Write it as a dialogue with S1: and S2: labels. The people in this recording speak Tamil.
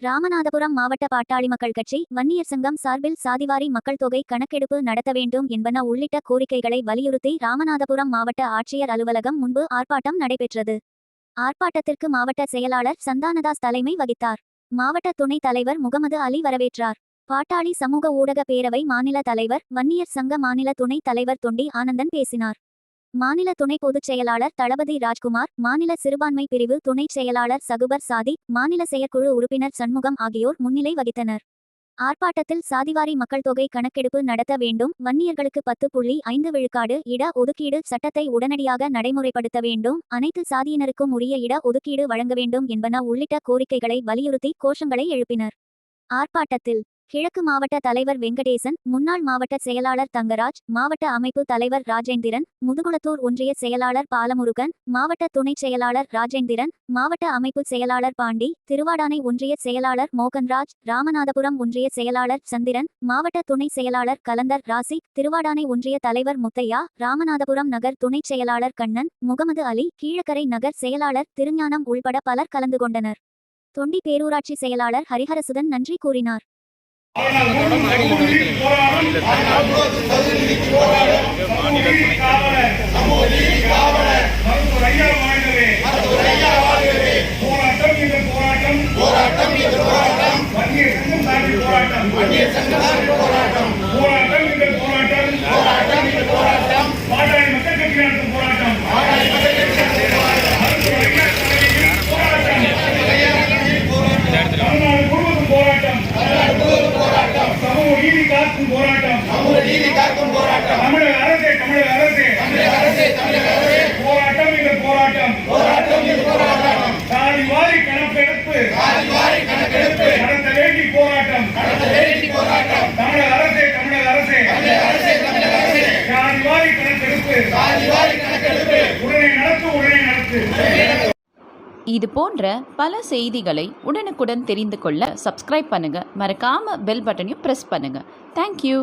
S1: ராமநாதபுரம் மாவட்ட பாட்டாளி மக்கள் கட்சி வன்னியர் சங்கம் சார்பில் சாதிவாரி மக்கள் தொகை கணக்கெடுப்பு நடத்த வேண்டும் என்பன உள்ளிட்ட கோரிக்கைகளை வலியுறுத்தி ராமநாதபுரம் மாவட்ட ஆட்சியர் அலுவலகம் முன்பு ஆர்ப்பாட்டம் நடைபெற்றது. ஆர்ப்பாட்டத்திற்கு மாவட்ட செயலாளர் சந்தானதாஸ் தலைமை வகித்தார். மாவட்ட துணைத் தலைவர் முகமது அலி வரவேற்றார். பாட்டாளி சமூக ஊடக பேரவை மாநில தலைவர், வன்னியர் சங்க மாநில துணைத் தலைவர் தொண்டி ஆனந்தன் பேசினார். மாநில துணை பொதுச் செயலாளர் தளபதி ராஜ்குமார், மாநில சிறுபான்மை பிரிவு துணைச் செயலாளர் சகுபர் சாதிக், மாநில செயற்குழு உறுப்பினர் சண்முகம் ஆகியோர் முன்னிலை வகித்தனர். ஆர்ப்பாட்டத்தில் சாதிவாரி மக்கள் தொகை கணக்கெடுப்பு நடத்த வேண்டும், வன்னியர்களுக்கு 10.5 விழுக்காடு இட ஒதுக்கீடு சட்டத்தை உடனடியாக நடைமுறைப்படுத்த வேண்டும், அனைத்து சாதியினருக்கும் உரிய இட ஒதுக்கீடு வழங்க வேண்டும் என்பன உள்ளிட்ட கோரிக்கைகளை வலியுறுத்தி கோஷங்களை எழுப்பினர். ஆர்ப்பாட்டத்தில் கிழக்கு மாவட்ட தலைவர் வெங்கடேசன், முன்னாள் மாவட்ட செயலாளர் தங்கராஜ், மாவட்ட அமைப்பு தலைவர் ராஜேந்திரன், முதுகுளத்தூர் ஒன்றிய செயலாளர் பாலமுருகன், மாவட்ட துணைச் செயலாளர் ராஜேந்திரன், மாவட்ட அமைப்பு செயலாளர் பாண்டி, திருவாடானை ஒன்றிய செயலாளர் மோகன்ராஜ், ராமநாதபுரம் ஒன்றிய செயலாளர் சந்திரன், மாவட்ட துணை செயலாளர் கலந்தர் ராசிக், திருவாடானை ஒன்றிய தலைவர் முத்தையா, ராமநாதபுரம் நகர் துணைச் செயலாளர் கண்ணன், முகமது அலி, கீழக்கரை நகர் செயலாளர் திருஞானம் உள்பட பலர் கலந்து கொண்டனர். தொண்டி பேரூராட்சி செயலாளர் ஹரிஹரசுதன் நன்றி கூறினார்.
S2: இது போன்ற பல செய்திகளை உடனுக்குடன் தெரிந்து கொள்ள சப்ஸ்கிரைப் பண்ணுங்க. மறக்காம பெல் பட்டனையும் பிரஸ் பண்ணுங்க. தேங்க்யூ.